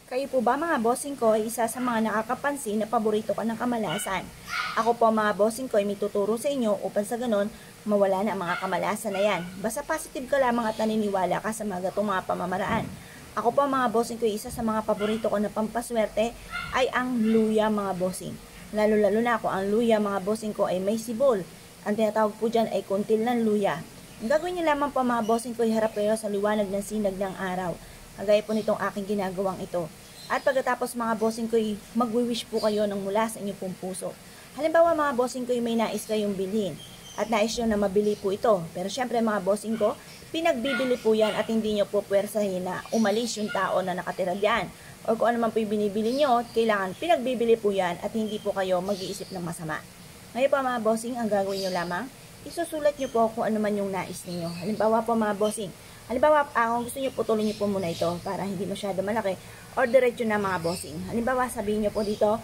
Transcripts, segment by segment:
Kayo po ba mga bossing ko ay isa sa mga nakakapansin na paborito ka ng kamalasan? Ako po mga bossing ko ay may tuturo sa inyo upang sa ganon mawala na ang mga kamalasan na yan. Basta positive ka lamang at naniniwala ka sa mga gatong mga pamamaraan. Ako po mga bossing ko, isa sa mga paborito ko na pampaswerte ay ang luya mga bossing. Lalo na ako, ang luya mga bossing ko ay may sibol. Ang tinatawag po dyan ay kuntil ng luya. Ang gagawin niyo lamang po mga bossing ko ay harap kayo sa liwanag ng sinag ng araw. Kagaya po nitong aking ginagawang ito. At pagkatapos mga bossing ko, magwi-wish po kayo ng mula sa inyong pong puso. Halimbawa mga bossing ko, may nais kayong bilhin. At nais nyo na mabili po ito. Pero syempre mga bossing ko, pinagbibili po yan at hindi nyo po puwersahin na umalis yung tao na nakatira dyan. O kung ano man po yung binibili nyo, kailangan pinagbibili po yan at hindi po kayo mag-iisip ng masama. Ngayon po mga bossing, ang gagawin nyo lamang, isusulat nyo po kung ano man yung nais ninyo. Halimbawa po mga bossing, kung gusto nyo putulin nyo po muna ito para hindi masyado malaki or diretso na mga bossing. Halimbawa sabihin nyo po dito,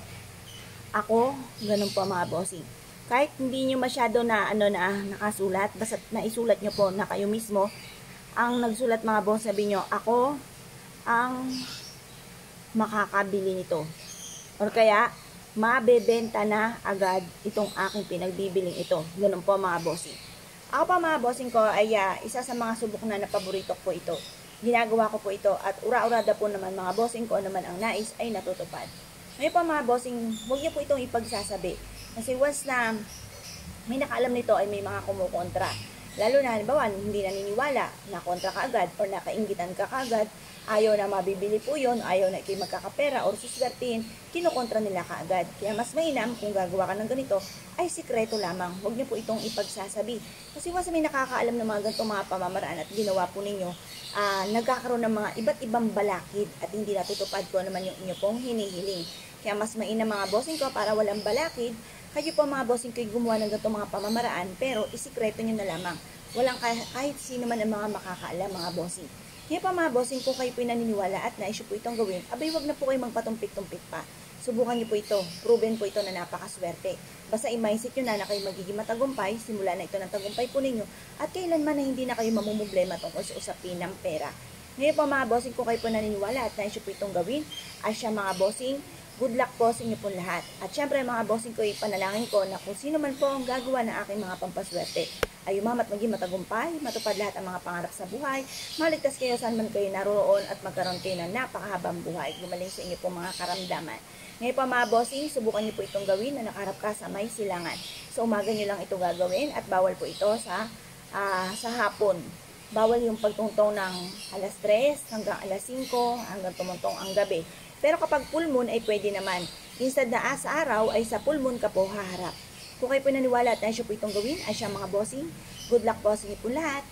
ako, ganun po mga bossing. Kahit hindi nyo masyado na nakasulat, basta naisulat nyo po na kayo mismo, ang nagsulat mga boss, sabihin nyo, ako ang makakabili nito. Or kaya, mabebenta na agad itong aking pinagbibiling ito. Ganun po mga bossing. Ako pa mga bossing ko ay isa sa mga subok na paborito po ito. Ginagawa ko po ito at ura-urada po naman mga bossing ko naman ang nais ay natutupad. Ngayon pa mga bossing, huwag niyo po itong ipagsasabi. Kasi once na may nakaalam nito ay may mga kumukontra. Lalo na halimbawa hindi naniniwala, nakontra ka agad or nakainggitan ka agad, ayaw na mabibili po yun, ayaw na kayo magkakapera or suswertihin, kinukontra nila kaagad. Kaya mas mainam kung gagawa ka ng ganito, ay sikreto lamang. Huwag niyo po itong ipagsasabi. Kasi once may nakakaalam ng mga ganitong mga pamamaraan at ginawa po ninyo, nagkakaroon ng mga iba't ibang balakid at hindi natutupad ko naman yung inyo pong hinihiling. Kaya mas mainam mga bossing ko para walang balakid, kayo po mga bossing ko gumawa ng ganitong mga pamamaraan pero isikreto nyo na lamang. Walang kahit sino man ang mga makakaalam mga bossing. Kaya pa mga bossing ko kayo po naniniwala at naisyo po itong gawin, abay wag na po kayo magpatumpik-tumpik pa. Subukan niyo po ito. Proven po ito na napakaswerte. Basta i-mindset nyo na kayo magiging matagumpay, simula na ito ng tagumpay po ninyo, at kailanman na hindi na kayo mamumblema tungkol sa usapin ng pera. Ngayon po mga bossing ko kayo po naniniwala at naisyo po itong gawin, ay siya mga bossing, good luck po sa inyo po lahat. At syempre mga bossing ko, ipanalangin ko na kung sino man po ang gagawa ng aking mga pampaswerte, ay umamat maging matagumpay, matupad lahat ang mga pangarap sa buhay, maligtas kayo saan man kayo naroon at magkaroon kayo ng napakahabang buhay, gumaling sa inyo po mga karamdaman. Ngayon pa mga bossing, subukan niyo po itong gawin na nakaharap ka sa may silangan. Sa umaga niyo lang ito gagawin at bawal po ito sa hapon. Bawal yung pagtungtong ng alas 3 hanggang alas 5 hanggang tumungtong ang gabi. Pero kapag full moon ay pwede naman. Instead na sa araw ay sa full moon ka po haharap. Kung kayo po naniwala at naisyo po itong gawin, ay siya mga bossing. Good luck po sa inyo po lahat.